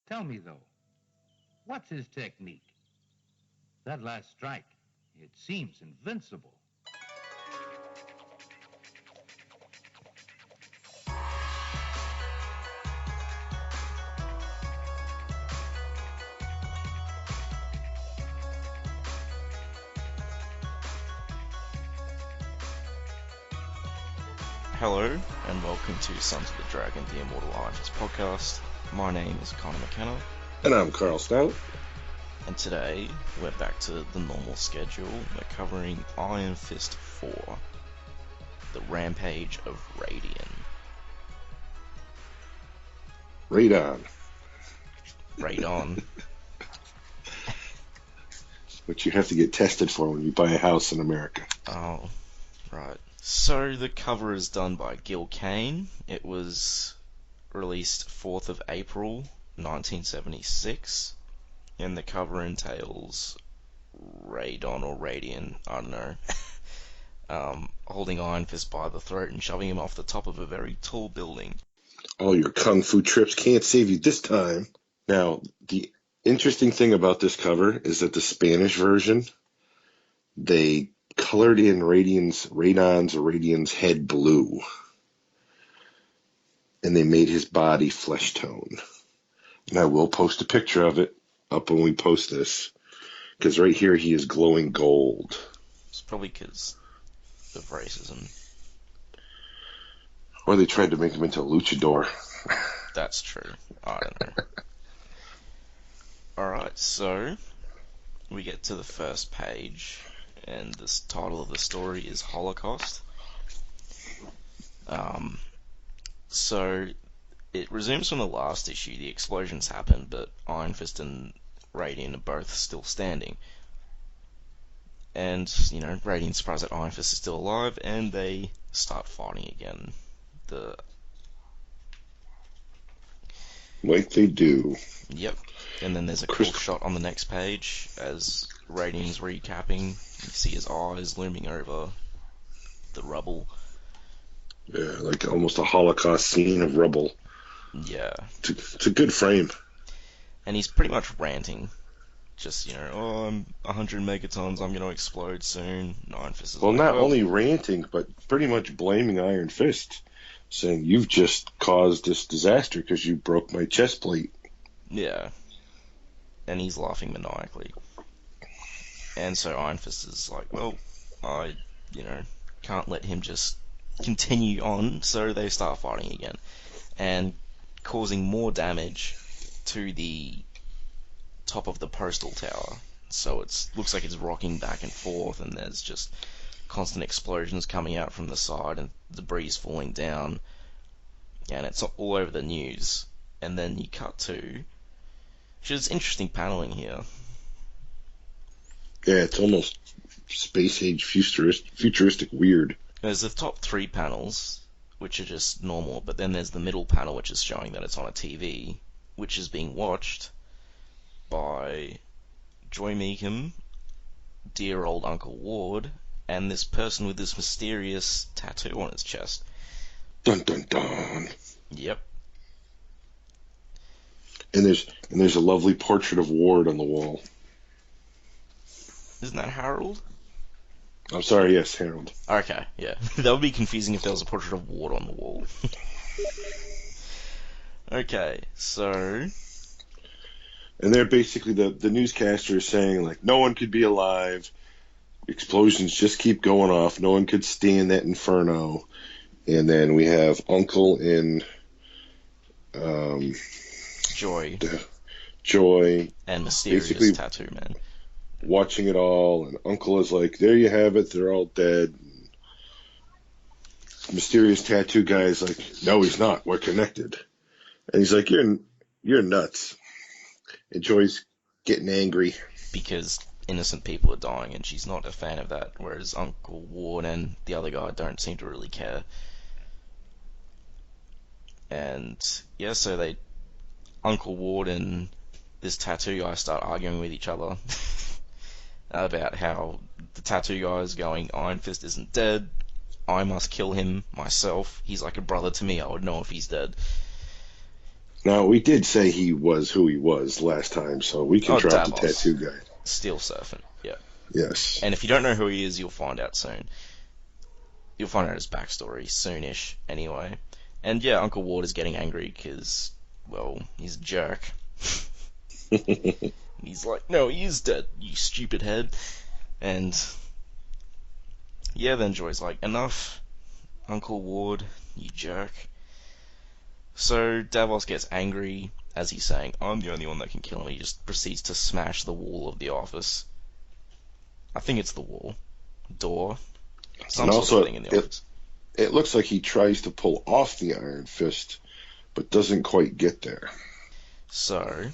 Tell me, though, what's his technique? That last strike, it seems invincible. Hello, and welcome to Sons of the Dragon, the Immortal podcast. My name is Connor McKenna. And I'm Karl Stout. And today, we're back to the normal schedule. We're covering Iron Fist 4, The Rampage of Radion. Radon. Which you have to get tested for when you buy a house in America. Oh, right. So, the cover is done by Gil Kane. It was released 4th of April, 1976. And the cover entails Radon or Radion, I don't know, holding Iron Fist by the throat and shoving him off the top of a very tall building. All your kung fu trips can't save you this time. Now, the interesting thing about this cover is that the Spanish version, they colored in Radion's head blue. And they made his body flesh tone. And I will post a picture of it up when we post this. Because right here he is glowing gold. It's probably because of racism. Or they tried to make him into a luchador. That's true. I don't know. Alright, so we get to the first page, and the title of the story is Holocaust. So it resumes from the last issue. The explosions happen, but Iron Fist and Radion are both still standing. And, Radian's surprised that Iron Fist is still alive, and they start fighting again. Like they do. Yep. And then there's a cool shot on the next page as Radian's recapping. You see his eyes looming over the rubble. Yeah, like almost a Holocaust scene of rubble. Yeah. It's a good frame. And he's pretty much ranting. Just, I'm 100 megatons, I'm going to explode soon. Iron Fist is not only ranting, but pretty much blaming Iron Fist. Saying, you've just caused this disaster because you broke my chest plate. Yeah. And he's laughing maniacally. And so Iron Fist is like, well, I, can't let him just continue on, so they start fighting again. And causing more damage to the top of the postal tower. So it looks like it's rocking back and forth, and there's just constant explosions coming out from the side, and debris falling down. And it's all over the news. And then you cut to... which is interesting paneling here. Yeah, it's almost space-age futuristic weird. There's the top 3 panels, which are just normal, but then there's the middle panel, which is showing that it's on a TV, which is being watched by Joy Meekum, dear old Uncle Ward, and this person with this mysterious tattoo on his chest. Dun dun dun. Yep. And there's a lovely portrait of Ward on the wall. Isn't that Harold? I'm sorry, yes, Harold. Okay, yeah. That would be confusing if there was a portrait of Ward on the wall. Okay, so... And they're basically, the newscaster is saying, like, no one could be alive. Explosions just keep going off. No one could stand that inferno. And then we have Uncle and... Joy. And mysterious tattoo man. Watching it all, and Uncle is like, there you have it, they're all dead. And mysterious tattoo guy is like, no, he's not, we're connected. And he's like, you're nuts. And Joy's getting angry. Because innocent people are dying, and she's not a fan of that, whereas Uncle Ward and the other guy don't seem to really care. And, yeah, so Uncle Ward and this tattoo guy start arguing with each other. About how the tattoo guy is going, Iron Fist isn't dead, I must kill him myself, he's like a brother to me, I would know if he's dead. Now, we did say he was who he was last time, so we can Oh, drop the Davos. tattoo guy. Steel Serpent, yeah. Yes. And if you don't know who he is, you'll find out soon. You'll find out his backstory soonish, anyway. And yeah, Uncle Ward is getting angry because, well, he's a jerk. He's like, no, he is dead, you stupid head. And yeah, then Joy's like, enough, Uncle Ward, you jerk. So Davos gets angry as he's saying, I'm the only one that can kill him. He just proceeds to smash the wall of the office. I think it's the wall. Door. Some And sort also, of thing in the office. it looks like he tries to pull off the Iron Fist, but doesn't quite get there. So,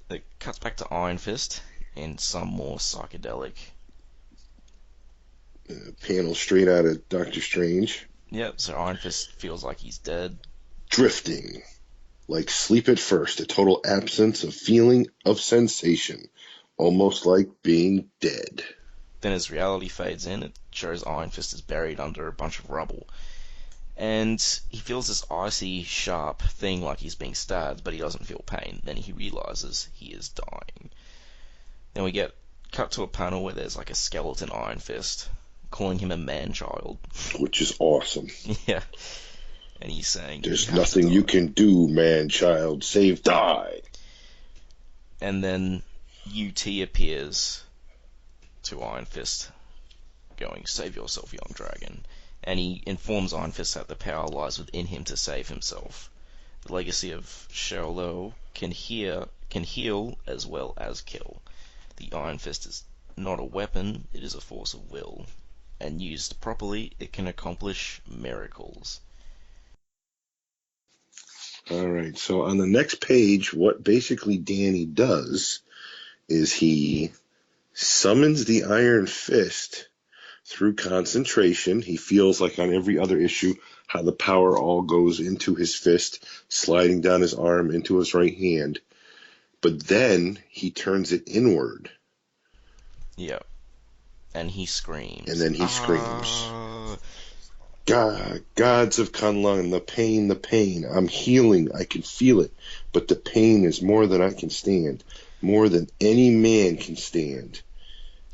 it cuts back to Iron Fist in some more psychedelic. Panel straight out of Doctor Strange. Yep, so Iron Fist feels like he's dead. Drifting. Like sleep at first, a total absence of feeling of sensation. Almost like being dead. Then as reality fades in, it shows Iron Fist is buried under a bunch of rubble. And he feels this icy, sharp thing like he's being stabbed, but he doesn't feel pain. Then he realizes he is dying. Then we get cut to a panel where there's like a skeleton Iron Fist, calling him a man-child. Which is awesome. Yeah. And he's saying, there's nothing you can do, man-child, save die. And then UT appears to Iron Fist, going, save yourself, young dragon. And he informs Iron Fist that the power lies within him to save himself. The legacy of Shaolo can heal as well as kill. The Iron Fist is not a weapon, it is a force of will. And used properly, it can accomplish miracles. Alright, so on the next page, what basically Danny does is he summons the Iron Fist through concentration. He feels like on every other issue how the power all goes into his fist, sliding down his arm into his right hand. But then he turns it inward. Yeah. And he screams. And then he screams. God, gods of Kunlun, the pain. I'm healing. I can feel it. But the pain is more than I can stand. More than any man can stand.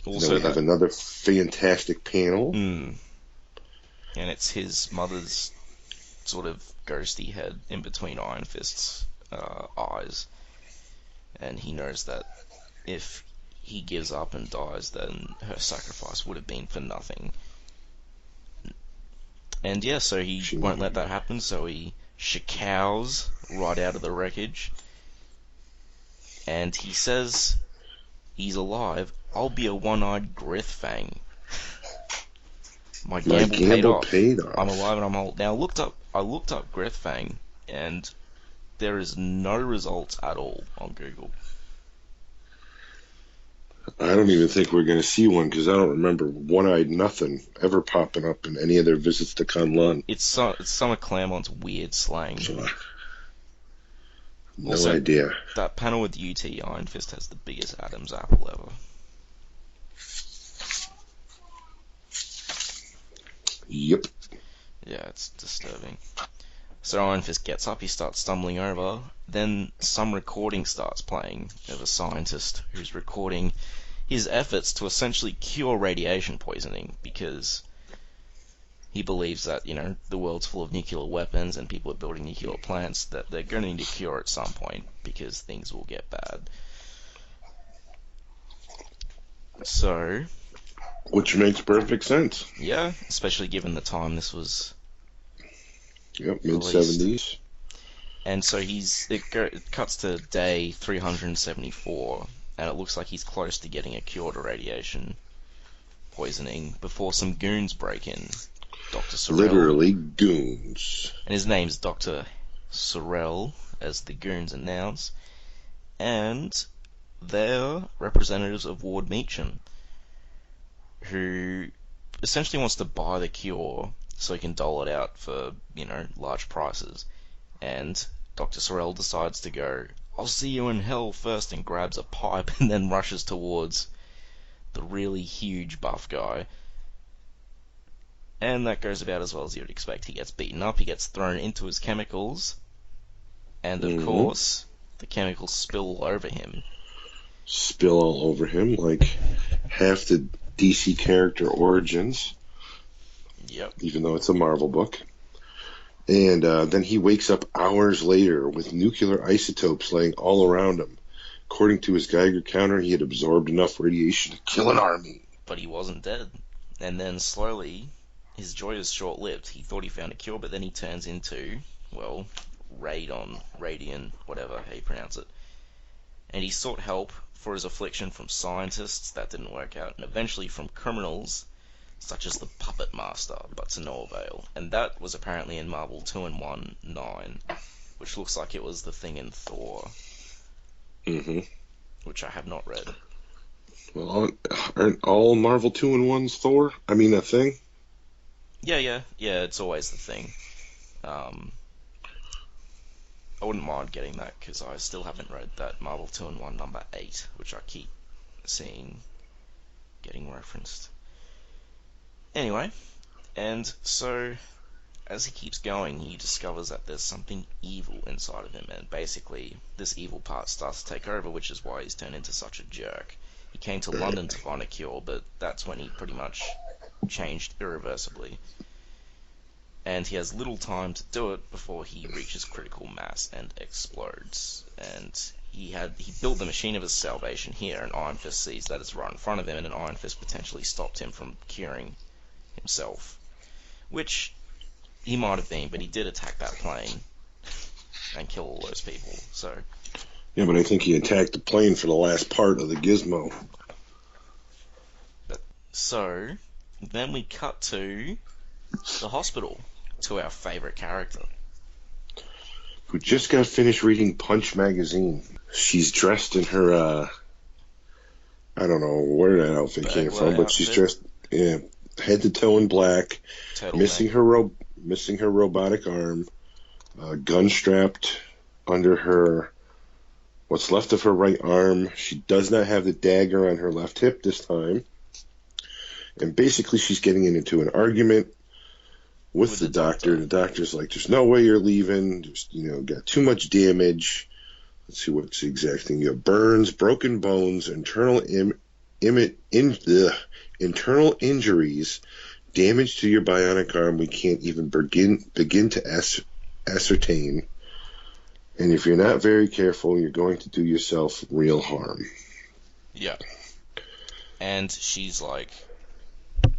Also, then we have another fantastic panel. And it's his mother's sort of ghosty head in between Iron Fist's eyes. And he knows that if he gives up and dies, then her sacrifice would have been for nothing. And yeah, so he won't let that happen, so he shikows right out of the wreckage. And he says he's alive. I'll be a one-eyed Grithfang. My gamble paid off. I'm alive and I'm whole. Now I looked up Grithfang, and there is no results at all on Google. I don't even think we're going to see one because I don't remember one-eyed nothing ever popping up in any of their visits to Kunlun. It's some of Claremont's weird slang. No also, idea. That panel with UT Iron Fist has the biggest Adam's apple ever. Yep. Yeah, it's disturbing. So Iron Fist gets up, he starts stumbling over, then some recording starts playing of a scientist who's recording his efforts to essentially cure radiation poisoning, because he believes that, the world's full of nuclear weapons and people are building nuclear plants, that they're going to need a cure at some point, because things will get bad. So... which makes perfect sense. Yeah, especially given the time this was... Yep, mid-70s. And so it cuts to day 374, and it looks like he's close to getting a cure to radiation poisoning before some goons break in. Dr. Sorrell. Literally goons. And his name's Dr. Sorrell, as the goons announce. And they're representatives of Ward Meacham, who essentially wants to buy the cure so he can dole it out for, large prices. And Dr. Sorrell decides to go, I'll see you in hell first, and grabs a pipe and then rushes towards the really huge buff guy. And that goes about as well as you would expect. He gets beaten up, he gets thrown into his chemicals, And of course, the chemicals spill all over him. Spill all over him like half the DC character origins. Yep. Even though it's a Marvel book. And then he wakes up hours later with nuclear isotopes laying all around him. According to his Geiger counter, he had absorbed enough radiation to kill an army. But he wasn't dead. And then slowly, his joy is short-lived. He thought he found a cure, but then he turns into, well, Radion, whatever how you pronounce it. And he sought help for his affliction from scientists, that didn't work out, and eventually from criminals, such as the Puppet Master, but to no avail. And that was apparently in Marvel 2-in-1-9, which looks like it was the thing in Thor. Which I have not read. Well, aren't all Marvel 2-in-1s Thor? I mean, a thing? Yeah, it's always the thing. I wouldn't mind getting that, because I still haven't read that Marvel 2-in-1 number 8, which I keep seeing getting referenced. Anyway, and so as he keeps going, he discovers that there's something evil inside of him, and basically this evil part starts to take over, which is why he's turned into such a jerk. He came to London to find a cure, but that's when he pretty much changed irreversibly. And he has little time to do it before he reaches critical mass and explodes. And he built the machine of his salvation here, and Iron Fist sees that it's right in front of him, and an Iron Fist potentially stopped him from curing himself. Which he might have been, but he did attack that plane and kill all those people, so... Yeah, but I think he attacked the plane for the last part of the gizmo. So, then we cut to the hospital, to our favourite character. Who just got finished reading Punch magazine. She's dressed in her, I don't know where that outfit came from, but she's dressed, head to toe in black, missing her robotic arm, gun strapped under her, what's left of her right arm. She does not have the dagger on her left hip this time. And basically she's getting into an argument with the doctor. The doctor's like, there's no way you're leaving. There's, got too much damage. Let's see what's the exact thing. You have burns, broken bones, internal injuries, damage to your bionic arm we can't even begin to ascertain. And if you're not very careful, you're going to do yourself real harm. Yeah. And she's like,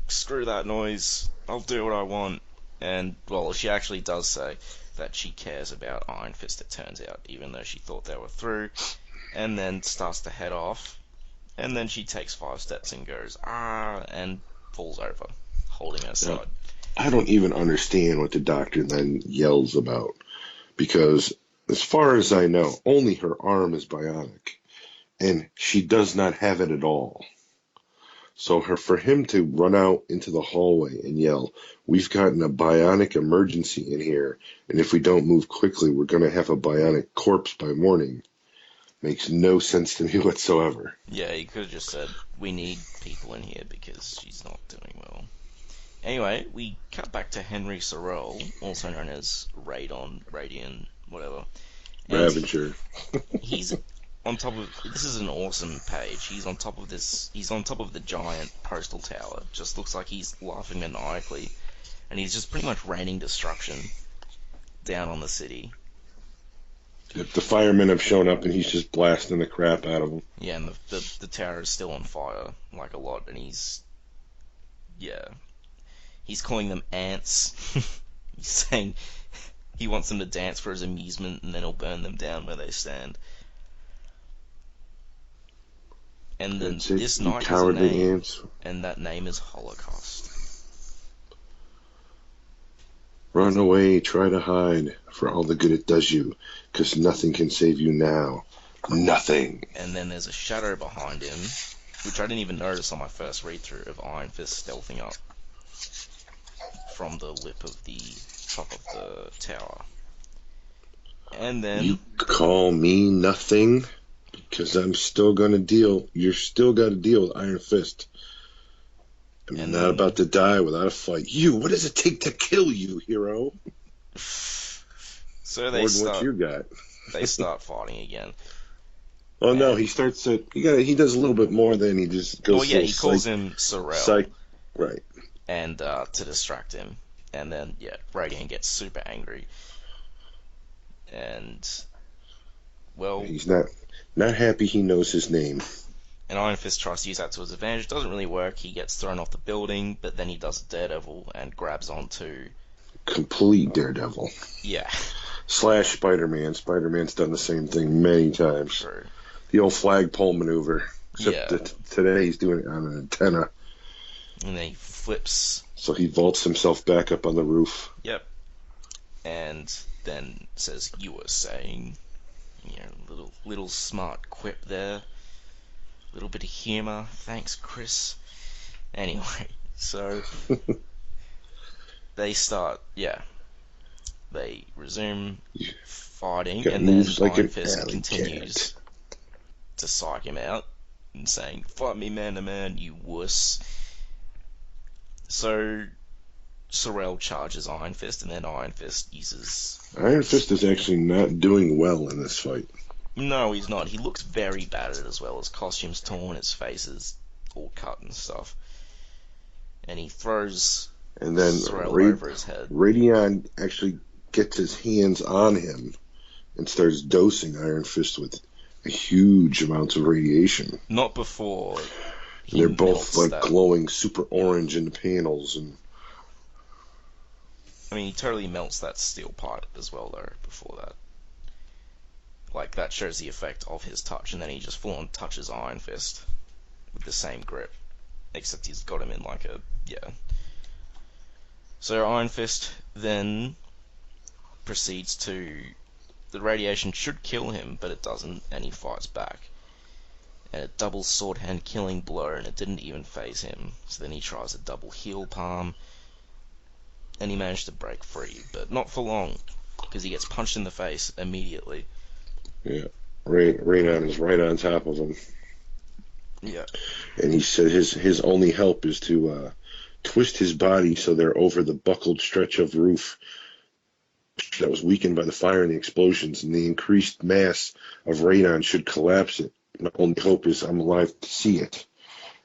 screw that noise, I'll do what I want. And, well, she actually does say that she cares about Iron Fist, it turns out, even though she thought they were through, and then starts to head off, and then she takes 5 steps and goes, and falls over, holding her side. I don't even understand what the doctor then yells about, because as far as I know, only her arm is bionic, and she does not have it at all. So for him to run out into the hallway and yell, we've gotten a bionic emergency in here, and if we don't move quickly, we're going to have a bionic corpse by morning, makes no sense to me whatsoever. Yeah, he could have just said, we need people in here because she's not doing well. Anyway, we cut back to Henry Sorrell, also known as Radion, whatever. And Ravager. He's on top of, this is an awesome page. He's on top of the giant postal tower. Just looks like he's laughing maniacally, and he's just pretty much raining destruction down on the city. The firemen have shown up, and he's just blasting the crap out of them. Yeah, and the tower is still on fire, like a lot, and he's calling them ants. He's saying he wants them to dance for his amusement, and then he'll burn them down where they stand. And then this night has a name, and that name is Holocaust. Run away, try to hide, for all the good it does you, 'cause nothing can save you now. Nothing. And then there's a shadow behind him, which I didn't even notice on my first read-through, of Iron Fist stealthing up from the lip of the top of the tower. And then... You call me nothing? Because I'm still going to deal... You're still got to deal with Iron Fist. I'm not about to die without a fight. What does it take to kill you, hero? So they start... what you got? they start fighting again. Oh no, And, he starts to. He does a little bit more. Then he just goes. well, yeah, full he calls him Sorrel, psych. Right. and to distract him. And then, yeah, Radion gets super angry. And, well, He's not happy. He knows his name. and Iron Fist tries to use that to his advantage. Doesn't really work. He gets thrown off the building, but then he does Daredevil and grabs onto... Complete Daredevil. Yeah. / Spider-Man. Spider-Man's done the same thing many times. True. The old flagpole maneuver. Except Yeah. that today he's doing it on an antenna. And then he flips. So he vaults himself back up on the roof. Yep. And then says, "You were saying," little smart quip there. Little bit of humor. Thanks, Chris. Anyway, so they start, they resume fighting, Got and then moves like Iron an Fist alley continues cat. to psych him out and saying, "Fight me man to man, you wuss." So Sorrel charges Iron Fist, and then Iron Fist uses... Iron Fist is actually not doing well in this fight. No, he's not. He looks very battered as well. His costume's torn, his face is all cut and stuff. And he throws And then Sorrel over his head. Radion actually gets his hands on him and starts dosing Iron Fist with a huge amounts of radiation. Not before And they're both like that. glowing super orange in the panels, and I mean, he totally melts that steel pipe as well, though, before that. Like, that shows the effect of his touch, and then he just full-on touches Iron Fist with the same grip. Except he's got him in like a... yeah. So Iron Fist then proceeds to... The radiation should kill him, but it doesn't, and he fights back. And a double sword hand killing blow, and it didn't even phase him. So then he tries a double heel palm, and he managed to break free, but not for long, because he gets punched in the face immediately. yeah, Radion is right on top of him. Yeah. And he said his only help is to twist his body so they're over the buckled stretch of roof that was weakened by the fire and the explosions, and the increased mass of Radion should collapse it. My only hope is I'm alive to see it.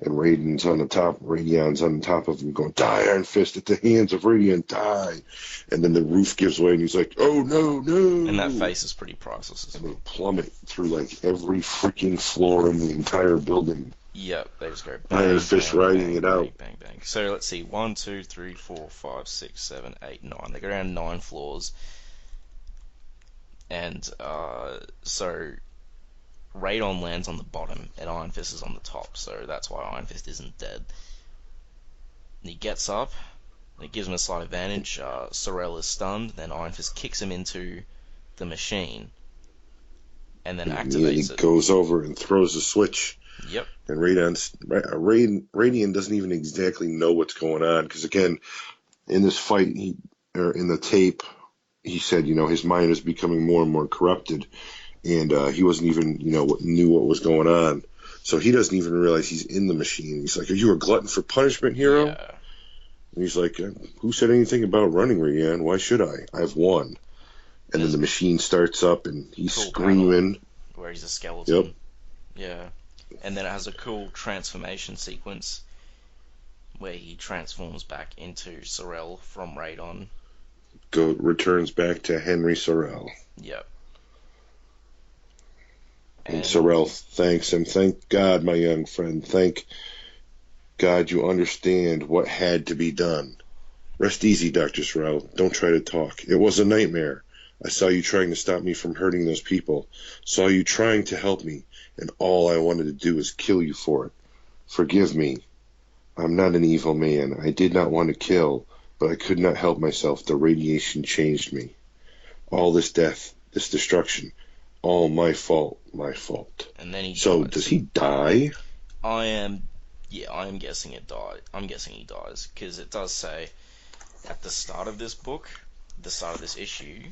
And Radion's on the top of him going, "Die, Iron Fist, at the hands of Radion, die." And then the roof gives way and he's like, "Oh, no, no." And that face is pretty priceless as And well. they plummet through like every freaking floor in the entire building. Yep, they just go bang, Iron Fist bang, riding bang, it bang, out. bang, bang. So let's see, 1, 2, 3, 4, 5, 6, 7, 8, 9. They go down 9 floors. And so Radion lands on the bottom, and Iron Fist is on the top, so that's why Iron Fist isn't dead. And he gets up, and it gives him a slight advantage. Sorrel is stunned, then Iron Fist kicks him into the machine, and then activates He it. goes over and throws a switch. Yep. And Radion doesn't even exactly know what's going on, because again, in this fight, in the tape, he said, his mind is becoming more and more corrupted, and he wasn't even, knew what was going on. So he doesn't even realize he's in the machine. He's like, "Are you a glutton for punishment, hero?" Yeah. And he's like, "Who said anything about running, Radion? Why should I? I've won." And then the machine starts up, and he's Cool screaming. panel where he's a skeleton. Yep. Yeah. And then it has a cool transformation sequence where he transforms back into Sorrel from Radion. Returns back to Henry Sorrel. Yep. And Sorrel thanks him. "Thank God, my young friend. Thank God you understand what had to be done. Rest easy, Dr. Sorrel. Don't try to talk. It was a nightmare. I saw you trying to stop me from hurting those people. Saw you trying to help me, and all I wanted to do was kill you for it. Forgive me. I'm not an evil man. I did not want to kill, but I could not help myself. The radiation changed me. All this death, this destruction, all my fault, my fault." And then he So dies. does he die? I am guessing it died. I'm guessing he dies, because it does say at the start of this book, the start of this issue,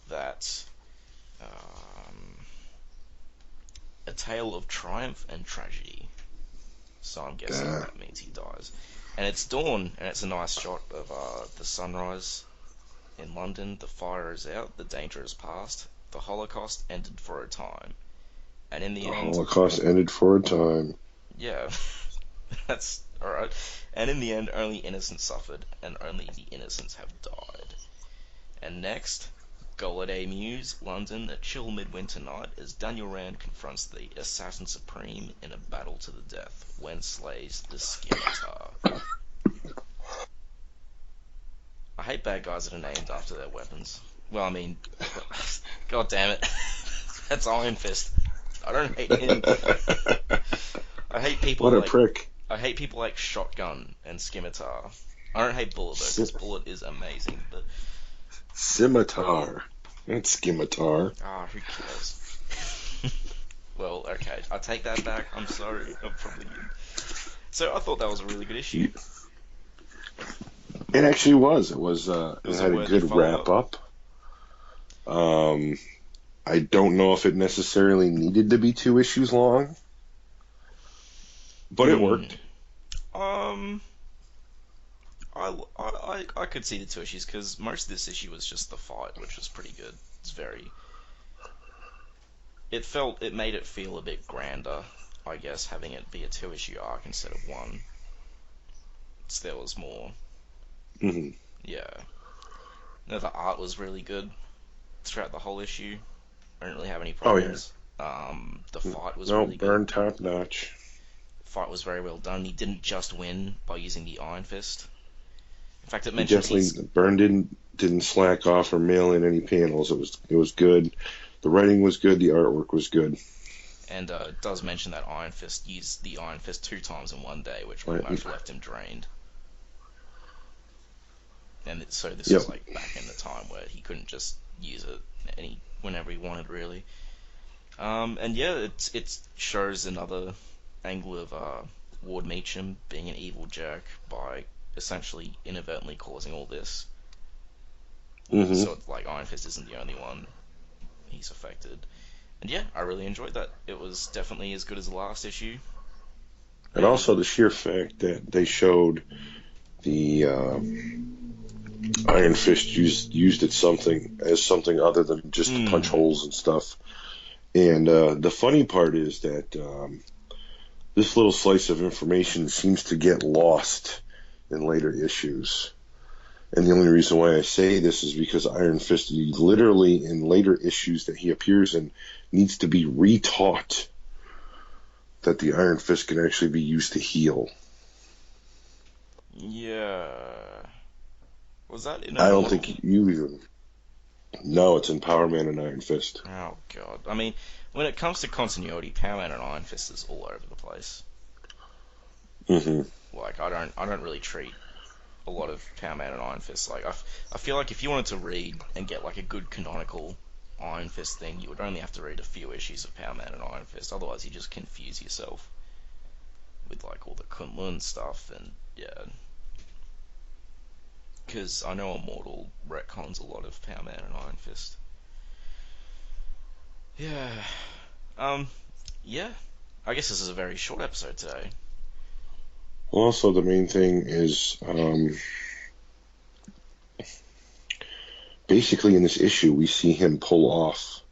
that a tale of triumph and tragedy. So I'm guessing that means he dies. And it's dawn, and it's a nice shot of the sunrise in London. The fire is out, the danger is past, The Holocaust ended for a time, and in the The end, Holocaust ended for a time. yeah, that's alright. And in the end, only innocents suffered, and only the innocents have died. And next, Gallaudet Mews, London, a chill midwinter night as Daniel Rand confronts the Assassin Supreme in a battle to the death when slays the Scimitar. I hate bad guys that are named after their weapons. Well, I mean, god damn it. That's Iron Fist. I don't hate him. I hate people What a like prick. I hate people like Shotgun and Scimitar. I don't hate Bullet though, because Bullet is amazing, but Scimitar. Not Scimitar. who cares? Well, okay, I take that back. I'm sorry. I probably did. So I thought that was a really good issue. It actually was. It was. It was had a a good follow-up. wrap up. I don't know if it necessarily needed to be 2 issues long, but it worked. I could see the 2 issues because most of this issue was just the fight, which was pretty good. It's very. It made it feel a bit grander, I guess, having it be a 2 issue arc instead of 1. So there was more. Mm-hmm. Yeah. No, the art was really good throughout the whole issue. I didn't really have any problems. The fight was really good. Burn top notch. The fight was very well done. He didn't just win by using the Iron Fist. In fact, it He mentions definitely Burn didn't slack off or mail in any panels. It was good. The writing was good. The artwork was good. And it does mention that Iron Fist used the Iron Fist 2 times in one day, which pretty much left him drained. And so this was like back in the time where he couldn't just use it whenever he wanted, really. And yeah, it shows another angle of Ward Meacham being an evil jerk by essentially inadvertently causing all this. Mm-hmm. So like Iron Fist isn't the only one he's affected. And yeah, I really enjoyed that. It was definitely as good as the last issue. And also the sheer fact that they showed the Iron Fist used it as something other than just to punch holes and stuff. And the funny part is that this little slice of information seems to get lost in later issues. And the only reason why I say this is because Iron Fist, literally in later issues that he appears in, needs to be retaught that the Iron Fist can actually be used to heal. Yeah. Was that in I Immortal? don't think you even... No, it's in Power Man and Iron Fist. Oh, God. I mean, when it comes to continuity, Power Man and Iron Fist is all over the place. Mm-hmm. Like, I don't really treat a lot of Power Man and Iron Fist. Like, I feel like if you wanted to read and get, like, a good canonical Iron Fist thing, you would only have to read a few issues of Power Man and Iron Fist. Otherwise, you just confuse yourself with, like, all the Kunlun stuff, and, yeah. Because I know Immortal retcons a lot of Power Man and Iron Fist. Yeah. Yeah. I guess this is a very short episode today. Well, also the main thing is basically in this issue we see him pull off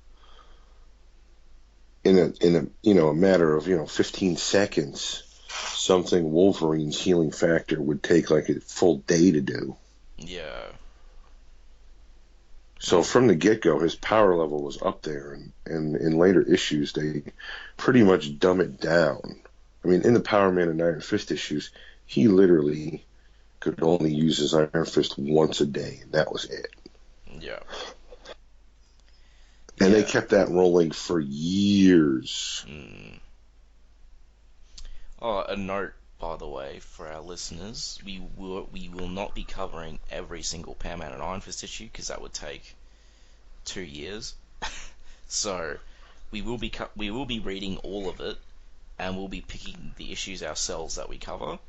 in a matter of 15 seconds something Wolverine's healing factor would take like a full day to do. Yeah. So from the get-go, his power level was up there, and in later issues, they pretty much dumb it down. I mean, in the Power Man and Iron Fist issues, he literally could only use his Iron Fist once a day, and that was it. Yeah. And they kept that rolling for years. Oh, a note, by the way, for our listeners, we will not be covering every single Power Man and Iron Fist issue, because that would take 2 years. So we will be reading all of it, and we'll be picking the issues ourselves that we cover,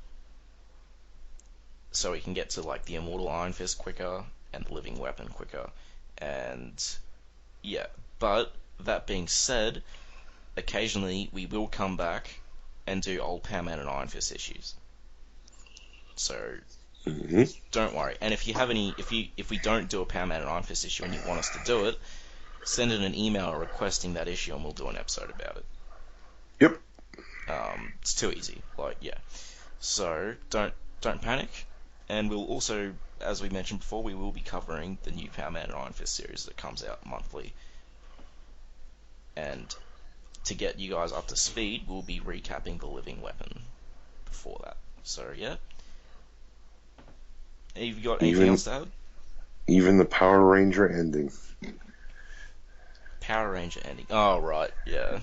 so we can get to like the Immortal Iron Fist quicker and the Living Weapon quicker. And yeah, but that being said, occasionally we will come back and do old Power Man and Iron Fist issues. So don't worry. And if you have any, if we don't do a Power Man and Iron Fist issue and you want us to do it, send in an email requesting that issue, and we'll do an episode about it. Yep. It's too easy. Yeah. So don't panic, and we'll also, as we mentioned before, we will be covering the new Power Man and Iron Fist series that comes out monthly. And to get you guys up to speed, we'll be recapping the Living Weapon before that. So yeah. Have you got anything else to add? Even the Power Ranger ending. Power Ranger ending. Oh right, yeah.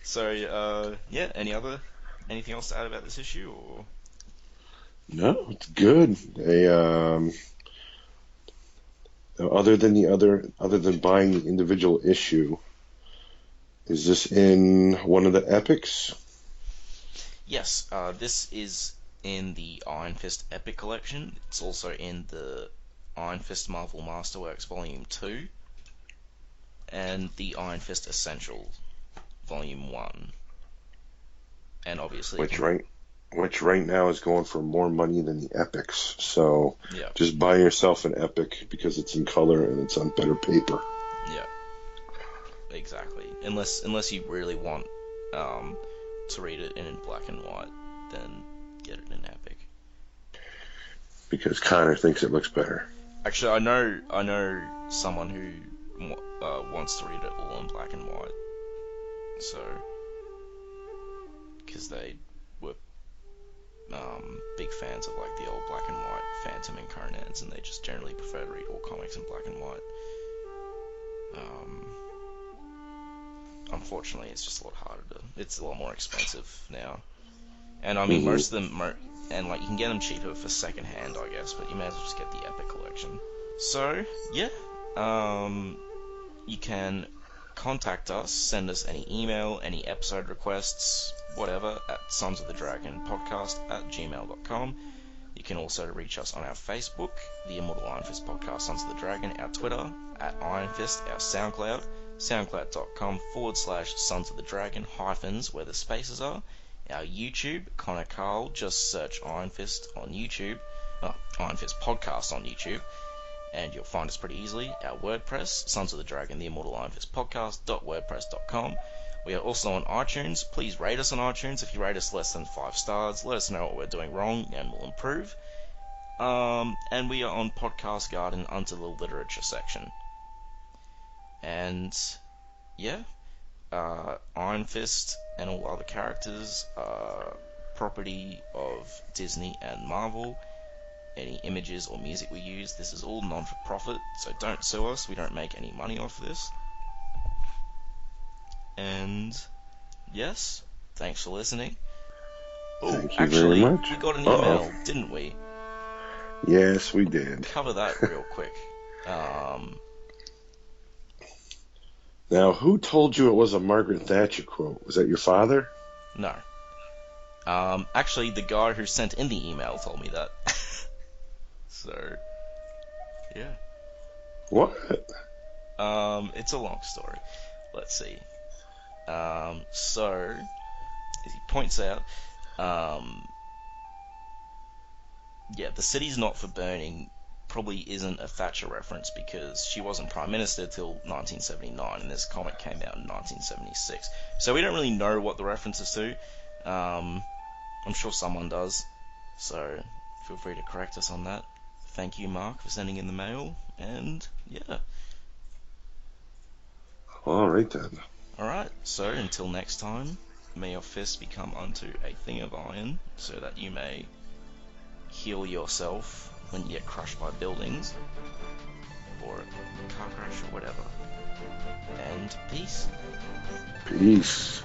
So yeah. Anything else to add about this issue, or? No, it's good. Other than buying the individual issue, is this in one of the epics? Yes, this is in the Iron Fist Epic Collection. It's also in the Iron Fist Marvel Masterworks Volume 2 and the Iron Fist Essentials Volume 1. And obviously, which right now is going for more money than the epics. So yeah, just buy yourself an epic because it's in color and it's on better paper. Yeah, exactly. Unless you really want to read it in black and white, then get it in epic. Because Connor thinks it looks better. Actually, I know someone who wants to read it all in black and white. So, because they were big fans of like the old black and white Phantom and Conans, and they just generally prefer to read all comics in black and white. Unfortunately, it's just a lot harder it's a lot more expensive now. And I mean, most of them, and like you can get them cheaper for second hand, I guess, but you may as well just get the Epic Collection. So yeah, you can contact us, send us any email, any episode requests, whatever, at sonsofthedragonpodcast@gmail.com. You can also reach us on our Facebook, the Immortal Iron Fist Podcast, Sons of the Dragon, our Twitter, at Iron Fist, our Soundcloud, soundcloud.com/Sons of the Dragon, hyphens where the spaces are, our YouTube, Connor Karl, just search Iron Fist on YouTube, Iron Fist Podcast on YouTube, and you'll find us pretty easily. Our WordPress, Sons of the Dragon, the Immortal Iron Fist Podcast.wordpress.com. We are also on iTunes. Please rate us on iTunes. If you rate us less than 5 stars, let us know what we're doing wrong and we'll improve. And we are on Podcast Garden under the literature section. And yeah, Iron Fist and all other characters are property of Disney and Marvel. Any images or music we use, this is all non-for-profit, so don't sue us. We don't make any money off this. And yes, thanks for listening. Thank you very much. We got an email, didn't we? Yes, we did. Cover that real quick. Now, who told you it was a Margaret Thatcher quote? Was that your father? No. Actually, the guy who sent in the email told me that. So, yeah. What? It's a long story. Let's see. So, as he points out, yeah, the city's not for burning probably isn't a Thatcher reference because she wasn't Prime Minister till 1979 and this comic came out in 1976. So we don't really know what the reference is to. I'm sure someone does. So feel free to correct us on that. Thank you, Mark, for sending in the mail. And yeah. Alright then. Alright, so until next time, may your fist become unto a thing of iron so that you may heal yourself when you get crushed by buildings or a car crash or whatever. And peace. Peace.